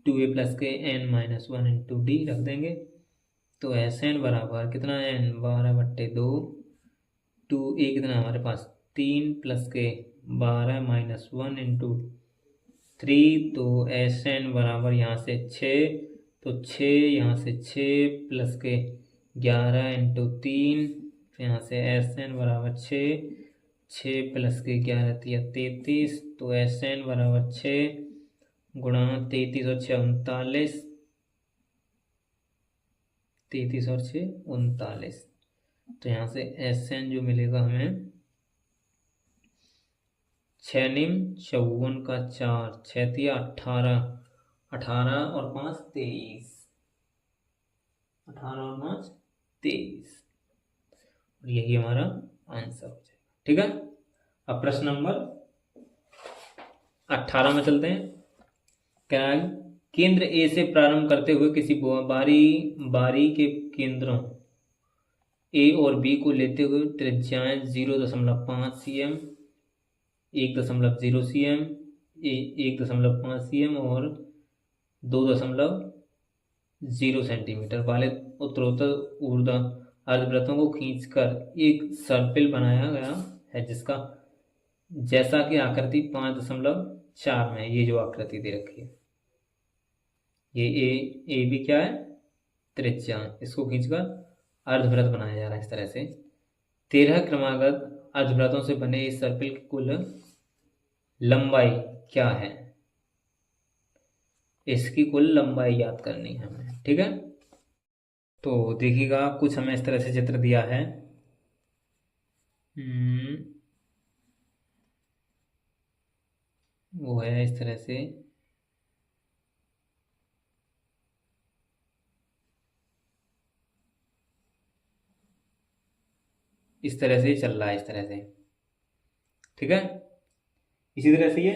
2A प्लस के N-1 इंटू D रख देंगे। तो SN बराबर कितना है N 12/2 ए कितना हमारे पास 3 प्लस के 12 माइनस 1 इंटू 3, तो एस एन बराबर यहाँ से 6, तो 6 यहाँ से 6 प्लस के 11 इंटू 3, फिर यहाँ से एस एन बराबर 6 प्लस के 11 33, तो एस एन बराबर 6 गुणा 33 और 6 39, 33 और 6 39, तो यहाँ से एस एन जो मिलेगा हमें 6 निम 54 का 4, 6 तिया 18, 18 और 5 23, 18 और 5 23, और यही हमारा आंसर हो जाएगा। ठीक है, अब प्रश्न नंबर 18 में चलते हैं। क्या है? केंद्र ए से प्रारंभ करते हुए किसी बारी के केंद्रों ए और बी को लेते हुए त्रिज्याएं 0.5 cm, 1.0 cm, 1.5 cm और 2.0 सेंटीमीटर वाले उत्तरोत्तर ऊर्ध्व अर्धवृत्तों को खींचकर एक सर्पिल बनाया गया है, जिसका जैसा कि आकृति 5.4 में, ये जो आकृति दे रखी है, ये ए बी क्या है? त्रिज्या, इसको खींचकर अर्धवृत्त बनाया जा रहा है इस तरह से। 13 क्रमागत अर्धवृत्तों से बने इस सर्पिल की कुल लंबाई क्या है? इसकी कुल लंबाई याद करनी है हमें। ठीक है, तो देखिएगा कुछ हमें इस तरह से चित्र दिया है। वो है इस तरह से, इस तरह से चल रहा है, इस तरह से। ठीक है, इसी तरह से ये,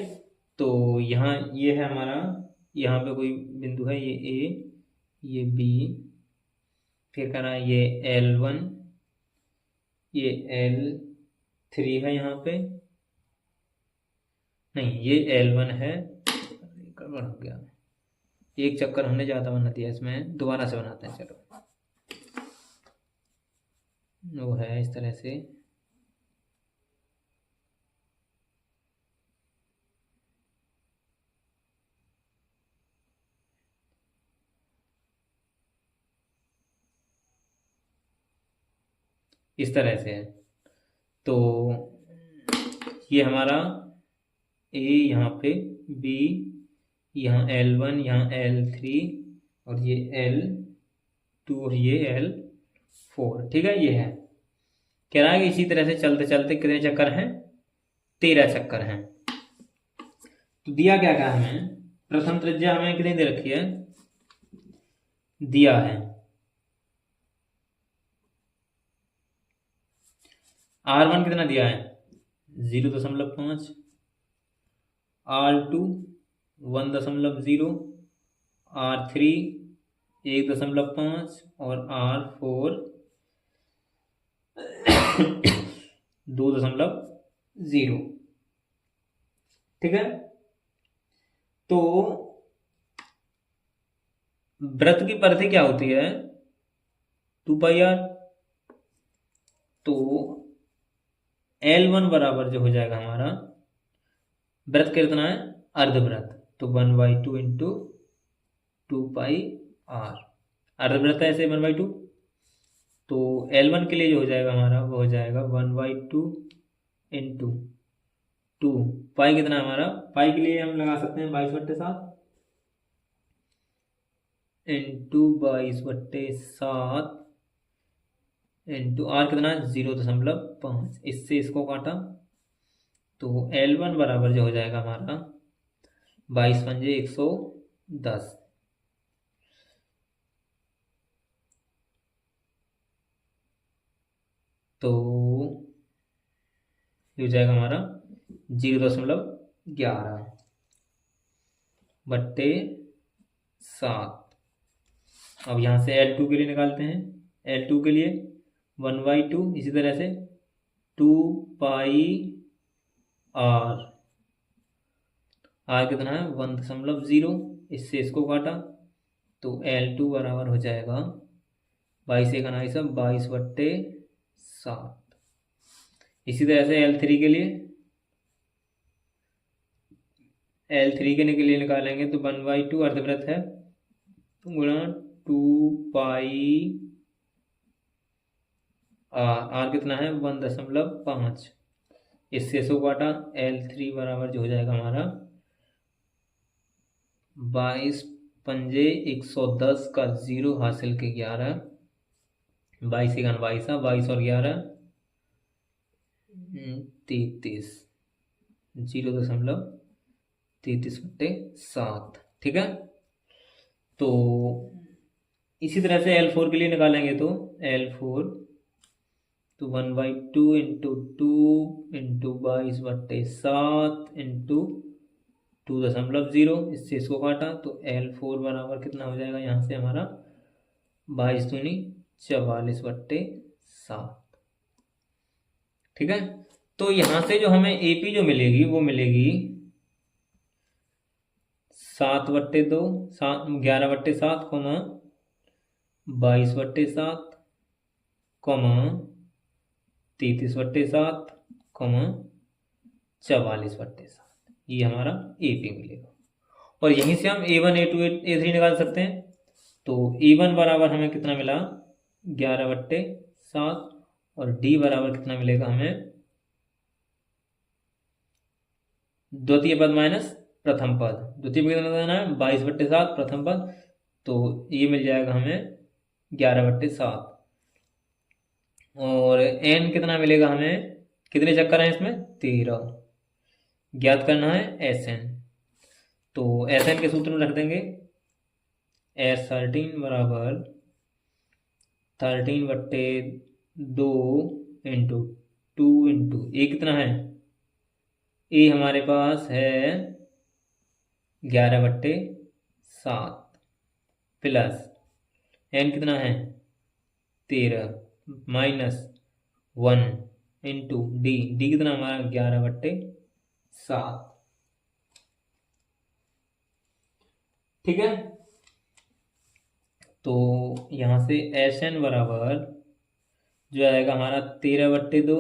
तो यहाँ ये है हमारा, यहाँ पे कोई बिंदु है, ये ए, ये बी, फिर करना ये L1, ये L3 है, यहाँ पे नहीं, ये L1 है, गड़बड़ हो गया, एक चक्कर हमने ज़्यादा बना दिया, इसमें दोबारा से बनाते हैं। चलो, वो है इस तरह से, इस तरह से है। तो ये हमारा ए यहाँ पे, बी यहाँ L1, यहाँ L3, और ये L2 और ये L4। ठीक है, ये है। कह रहा है कि इसी तरह से चलते चलते कितने चक्कर हैं? 13 चक्कर हैं। तो दिया क्या क्या हमें? प्रथम त्रिज्या हमें कितनी दे रखी है? दिया है R1 कितना दिया है? 0.5, R2 1.0, R3 1.5 और R4 2.0। ठीक है, तो वृत्त की परिधि क्या होती है? 2πr। तो L1 बराबर जो हो जाएगा हमारा, वृत्त कितना है? अर्धवृत्त, तो 1/2 इंटू 2πr। अर्धवृत्त है ऐसे 1/2, तो L1 के लिए जो हो जाएगा हमारा, वो हो जाएगा 1/2 इंटू 2 पाई। कितना हमारा? पाई के लिए हम लगा सकते हैं 22/7 इंटू 22/7 इंटू आर कितना? 0.5। इससे इसको काटा, तो L1 बराबर जो हो जाएगा हमारा 22×5 110। तो ये हो जाएगा हमारा 0.11/7। अब यहाँ से L2 के लिए निकालते हैं। L2 के लिए 1/2, इसी तरह से 2πr। R कितना है? 1.0। इससे इसको काटा, तो L2 बराबर हो जाएगा 22×1 22/7। इसी तरह से L3 के लिए के लिए निकालेंगे तो 1/2 अर्धवृत्त है गुणा 2 पाई आर कितना है 1.5। इससे सो काटा L3 बराबर जो हो जाएगा हमारा 22 पंजे 110 का 0 हासिल के 11 22 1 22 22 और 11 33 0.33/7। ठीक है। तो इसी तरह से L4 के लिए निकालेंगे तो L4 तो 1/2 इंटू 2 इंटू 22/7 इंटू 2.0। इससे इसको काटा तो L4 बराबर कितना हो जाएगा यहाँ से हमारा 22 दूनी 44/7। ठीक है। तो यहाँ से जो हमें AP जो मिलेगी वो मिलेगी 7/2 11/7 22/7 33/7 44/7। ये हमारा AP मिलेगा। और यहीं से हम A1 A2 A3 निकाल सकते हैं। तो A1 बराबर हमें कितना मिला 11/7 और D बराबर कितना मिलेगा हमें द्वितीय पद माइनस प्रथम पद। द्वितीय पद कितना देना है 22/7 प्रथम पद, तो ये मिल जाएगा हमें 11/7। और n कितना मिलेगा हमें, कितने चक्कर हैं इसमें 13। ज्ञात करना है Sn, तो Sn के सूत्र में रख देंगे S13 बराबर 13/2 इंटू 2 इंटू ए कितना है, ए हमारे पास है 11/7 प्लस n कितना है 13 माइनस 1 इंटू डी कितना हमारा 11/7। ठीक है। तो यहां से Sn बराबर जो आएगा हमारा 13/2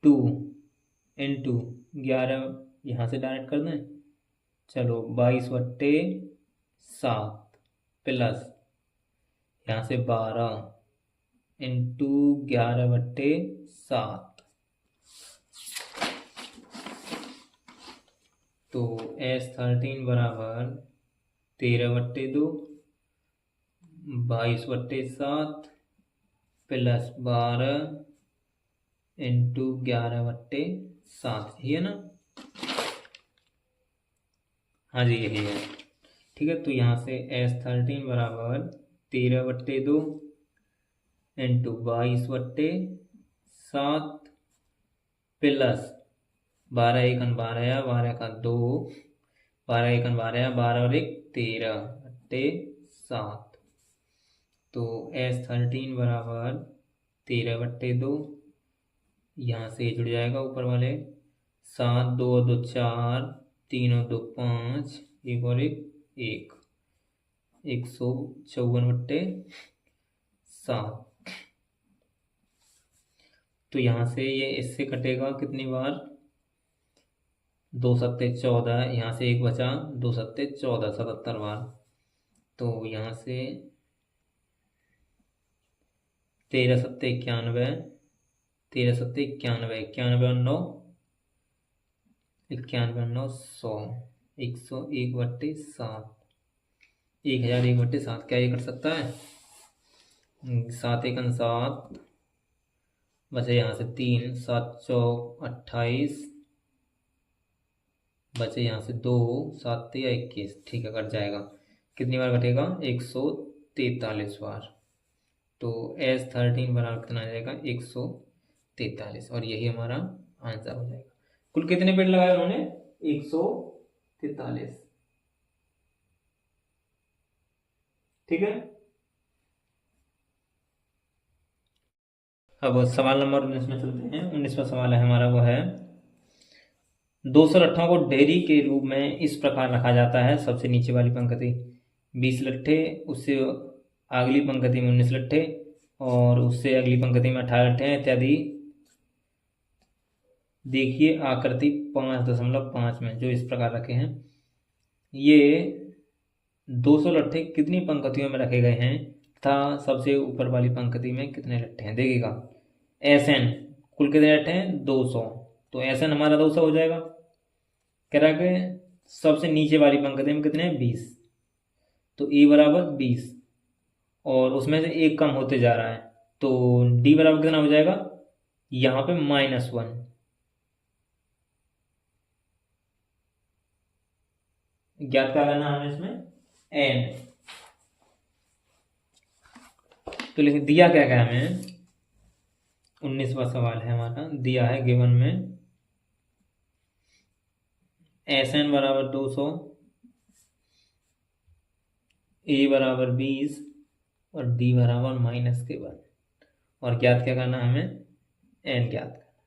2 इंटू 11, यहाँ से डायरेक्ट कर दें, चलो 22/7 प्लस यहाँ से 12 इंटू 11/7। तो S13 बराबर 13/2 22/7 प्लस 12 इंटू 11/7, यही है ना। हाँ जी यही है। ठीक है। तो यहाँ से S13 बराबर 13/2 इंटू 22/7 प्लस 12 1 12 12 का 2 12 1 12 12 और 1 13/7। तो S13 बराबर 13/2, यहाँ से जुड़ जाएगा ऊपर वाले 7 2 2 4 3 2 5 1 और 1 1 154/7। तो यहाँ से ये इससे कटेगा कितनी बार 2 सत्ते 14, यहाँ से एक बचा 2 सत्ते 14 77 बार। तो यहाँ से 13 सत्ते 91 13 सत्ते 91 91 और 9 91 और 9 100 101/7 1001/7। क्या ये कर सकता है 7 1 7 बचे यहाँ से 3 7 चौक 28 बचे यहाँ से 2 7 या 21। ठीक है, कट जाएगा। कितनी बार कटेगा 143 बार। तो S13 बराबर कितना आ जाएगा 143, और यही हमारा आंसर हो जाएगा। कुल कितने पेड़ लगाए उन्होंने 143। ठीक है। अब सवाल नंबर 19 में चलते हैं। 19वां सवाल है हमारा, वो है 200 लट्ठों को ढेरी के रूप में इस प्रकार रखा जाता है। सबसे नीचे वाली पंक्ति 20 लट्ठे, उससे अगली पंक्ति में 19 लट्ठे, और उससे अगली पंक्ति में 18 लट्ठे हैं इत्यादि। देखिए आकृति 5.5 में जो इस प्रकार रखे हैं, ये 200 लट्ठे कितनी पंक्तियों में रखे गए हैं तथा सबसे ऊपर वाली पंक्ति में कितने लट्ठे हैं। देखिएगा एस एन कुल कितने लट्ठे हैं 200, तो एस एन हमारा 200 हो जाएगा। कह रहा है कि सबसे नीचे वाली पंक्ति में कितने हैं 20, तो ए बराबर 20 और उसमें से एक कम होते जा रहा है, तो डी बराबर कितना हो जाएगा यहाँ पे -1। ज्ञात क्या करना हमें इसमें एंड, तो लिख दिया क्या क्या हमें 19वां सवाल है हमारा, दिया है गिवन में एस एन बराबर 200, ए बराबर 20 और डी बराबर -1 और ज्ञात क्या करना हमें एन ज्ञात करना।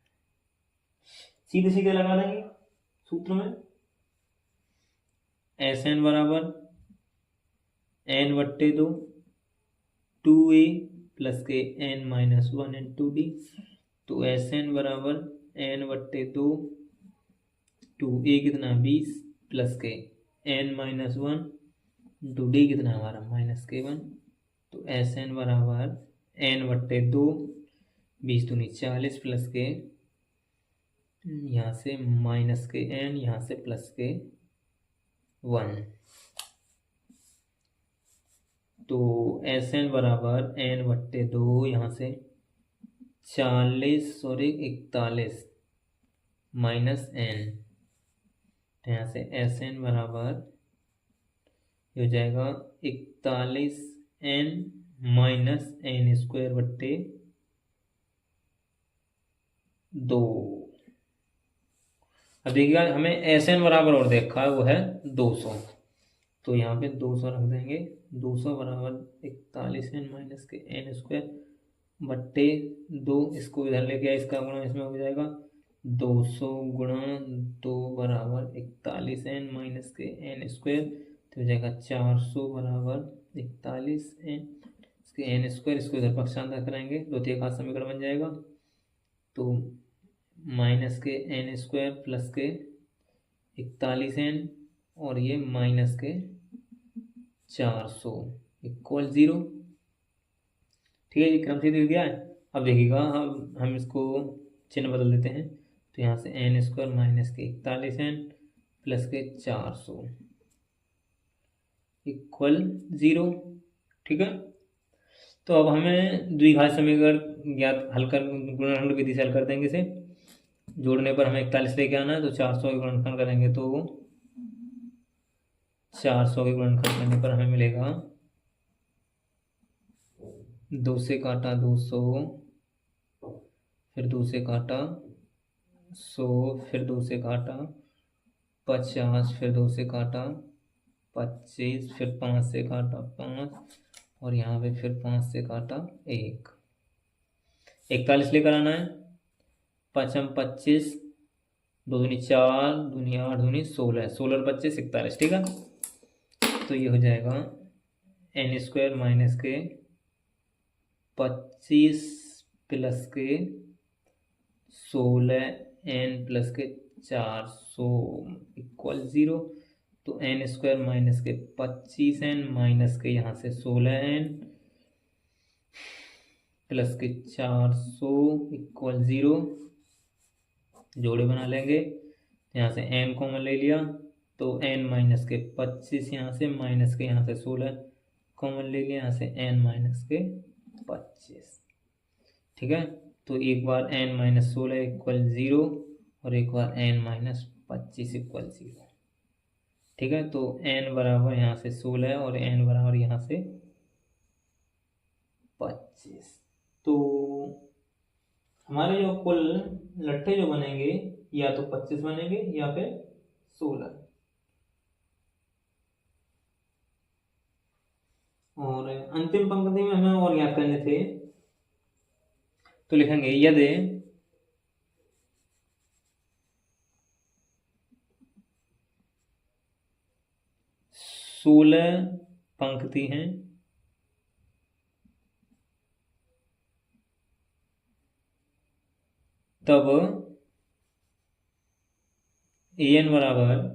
सीधे सीधे लगा देंगे सूत्र में, एस एन बराबर n/2 2a प्लस के n-1 इंटू डी, तो एस एन बराबर n/2 2a कितना 20 प्लस के n-1 इंटू डी कितना हमारा -1, तो एस एन बराबर n/2 20 दूनी 40 प्लस के यहाँ से माइनस के n यहाँ से प्लस के 1, तो एस एन बराबर n/2 यहाँ से 40 और 41 माइनस n, तो यहाँ से एस एन बराबर हो जाएगा 41n माइनस n²/2। अब देखिएगा हमें एस एन बराबर और देखा है वो है 200, तो यहाँ पे 200 रख देंगे, 200 बराबर 41n माइनस के n²/2, इसको इधर लेके आए इसका गुणा इसमें हो जाएगा 200 गुणा 2 बराबर 41n माइनस के n², तो हो जाएगा 400 बराबर 41n इसके n², इसको इधर पक्षांतर कराएंगे द्वितीय घात समीकरण बन जाएगा, तो माइनस के n² प्लस के 41n और ये माइनस के 400 इक्वल 0। ठीक है, ये क्रम से दिख गया है। अब देखिएगा हम इसको चिन्ह बदल देते हैं, तो यहाँ से n² माइनस के 41n प्लस के 400 इक्वल 0। ठीक है, तो अब हमें द्विघात समीकरण ज्ञात हल कर गुणनखंड विधि से हल कर देंगे इसे, जोड़ने पर हमें 41 लेके आना है, तो 400 के गुणनखंड करेंगे तो 400 के गुणनखंड करने पर हमें मिलेगा 2 से काटा 200, फिर 2 से काटा 100, फिर 2 से काटा 50, फिर 2 से काटा 25, फिर 5 से काटा 5 और यहाँ पे फिर 5 से काटा 1, 41 लेकर आना है, 5 25, 2 दूनी 4, दूनी 8, दूनी 16, 16 और 25 41। ठीक है, तो ये हो जाएगा n² माइनस के 25 प्लस के 16n प्लस के 400 इक्वल 0, तो n² माइनस के 25n माइनस के यहाँ से 16n प्लस के 400 इक्वल 0, जोड़े बना लेंगे, यहाँ से n कॉमन ले लिया, तो n माइनस के 25 यहाँ से माइनस के यहाँ से 16 कॉमन ले लिया, यहाँ से n माइनस के 25। ठीक है, तो एक बार n माइनस 16 इक्वल 0 और एक बार n माइनस 25 इक्वल 0। ठीक है, तो n बराबर यहाँ से 16 और n बराबर यहाँ से 25, तो हमारे जो कुल लट्ठे जो बनेंगे या तो 25 बनेंगे या फिर 16। और अंतिम पंक्ति में हमें और याद करने थे, तो लिखेंगे यदि 16 पंक्ति हैं तब ए एन बराबर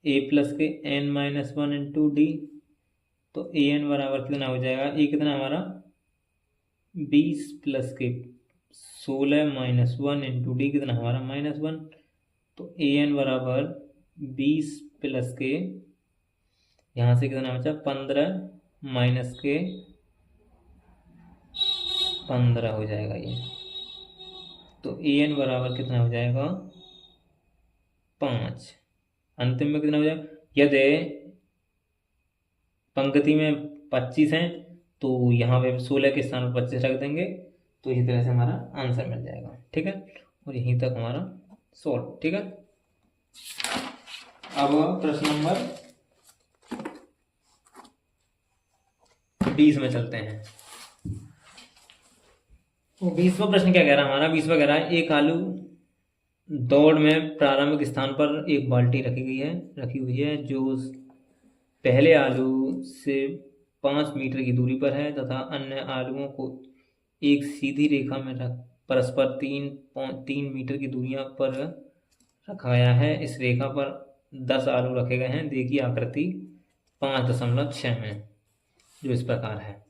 ए प्लस के N minus one into D. तो ए एन बराबर कितना हो जाएगा, ए कितना हमारा 20 प्लस के 16 माइनस वन इंटू डी कितना हमारा -1। तो ए एन बराबर 20 प्लस के यहाँ से कितना बचा 15 माइनस के 15 हो जाएगा ये। तो ए एन बराबर कितना हो जाएगा 5। अंतिम में कितना हो जाएगा, यदि पंक्ति में 25 हैं तो यहाँ पे 16 के स्थान पर 25 रख देंगे। तो इसी तरह से हमारा आंसर मिल जाएगा। ठीक है, और यहीं तक हमारा सॉल्व। ठीक है, अब प्रश्न नंबर 20 में चलते हैं। तो 20वां प्रश्न क्या कह रहा है हमारा, 20वां कह रहा है एक आलू दौड़ में प्रारंभिक स्थान पर एक बाल्टी रखी हुई है जो पहले आलू से 5 मीटर की दूरी पर है तथा अन्य आलुओं को एक सीधी रेखा में परस्पर 3 मीटर की दूरियां पर रखा गया है। इस रेखा पर 10 आलू रखे गए हैं। देखिए आकृति 5.6 में, जो इस प्रकार है।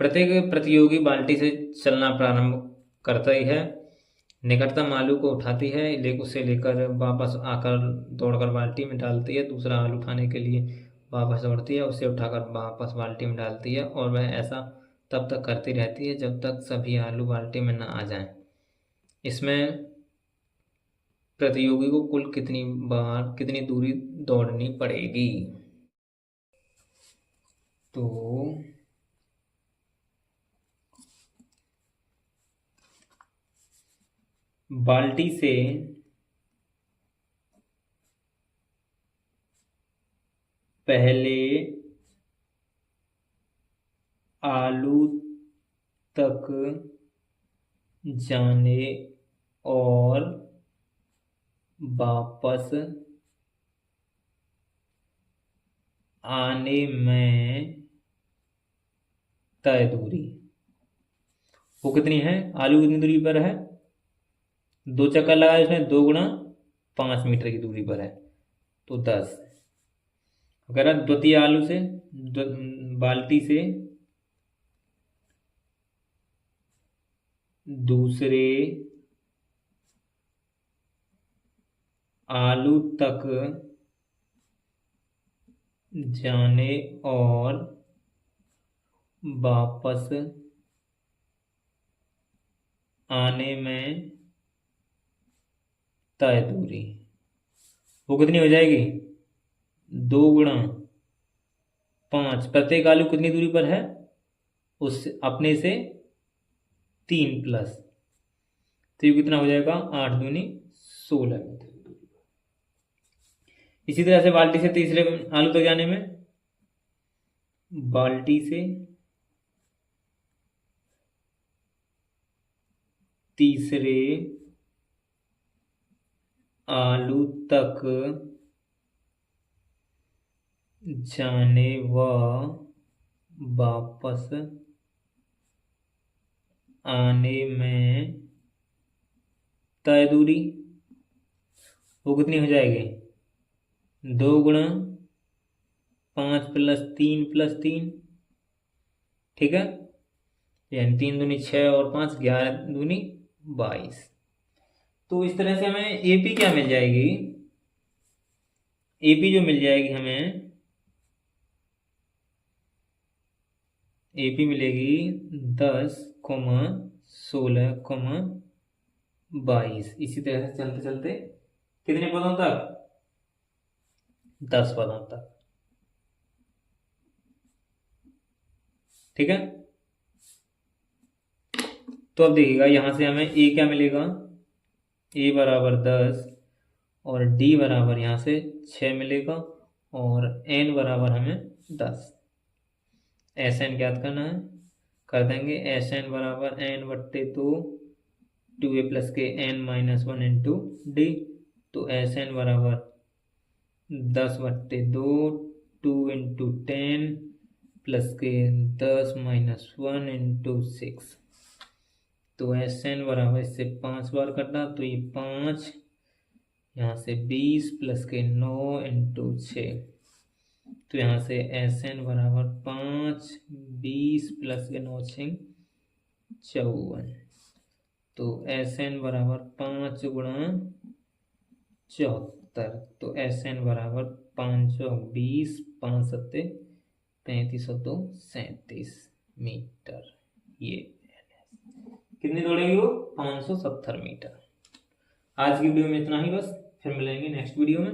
प्रत्येक प्रतियोगी बाल्टी से चलना प्रारंभ करता ही है, निकटतम आलू को उठाती है, उसे लेकर वापस आकर दौड़कर बाल्टी में डालती है, दूसरा आलू उठाने के लिए वापस दौड़ती है, उसे उठाकर वापस बाल्टी में डालती है और वह ऐसा तब तक करती रहती है जब तक सभी आलू बाल्टी में न आ जाएं। इसमें प्रतियोगी को कुल कितनी दूरी दौड़नी पड़ेगी। तो बाल्टी से पहले आलू तक जाने और वापस आने में तय दूरी वो कितनी है, आलू कितनी दूरी पर है, 2 चक्कर लगाए उसमें, 2 गुणा 5 मीटर की दूरी पर है तो 10। अगर द्वितीय आलू से बाल्टी से दूसरे आलू तक जाने और वापस आने में तय दूरी वो कितनी हो जाएगी, 2 गुणा 5। प्रत्येक आलू कितनी दूरी पर है, उस अपने से 3 प्लस, तो ये कितना हो जाएगा 8 दूनी 16 मीटर। इसी तरह से बाल्टी से तीसरे आलू तक जाने में, बाल्टी से तीसरे आलू तक जाने व वापस आने में तय दूरी वो कितनी हो जाएगी, 2 गुणा 5 प्लस 3 प्लस 3। ठीक है, यानी 3 दूनी 6 और 5 11 दूनी 22। तो इस तरह से हमें एपी क्या मिल जाएगी, एपी जो मिल जाएगी हमें, एपी मिलेगी 10, 16, 22। इसी तरह से चलते चलते कितने पदों तक, 10 पदों तक। ठीक है, तो अब देखिएगा यहां से हमें ए क्या मिलेगा, ए बराबर 10 और डी बराबर यहां से 6 मिलेगा और एन बराबर हमें 10। एस एन ज्ञात करना है, कर देंगे। एस एन बराबर एन बट्टे 2 प्लस के एन माइनस 1 इंटू डी। तो एस एन बराबर 10/2 2 इंटू 10 प्लस के 10 माइनस 1 इंटू 6। तो एस एन बराबर इससे 5 बार कटा तो ये 5, यहाँ से 20 प्लस के 9 इंटू 6, तो यहाँ से एस एन बराबर 5, 20 प्लस के 9 6 54, तो एस एन बराबर 5 गुणा 74, तो एस एन बराबर 520, 5 सत्ते 35 और 2 37 मीटर। ये कितनी दौड़ेगी वो? 570 मीटर। आज की वीडियो में इतना ही बस, फिर मिलेंगे नेक्स्ट वीडियो में।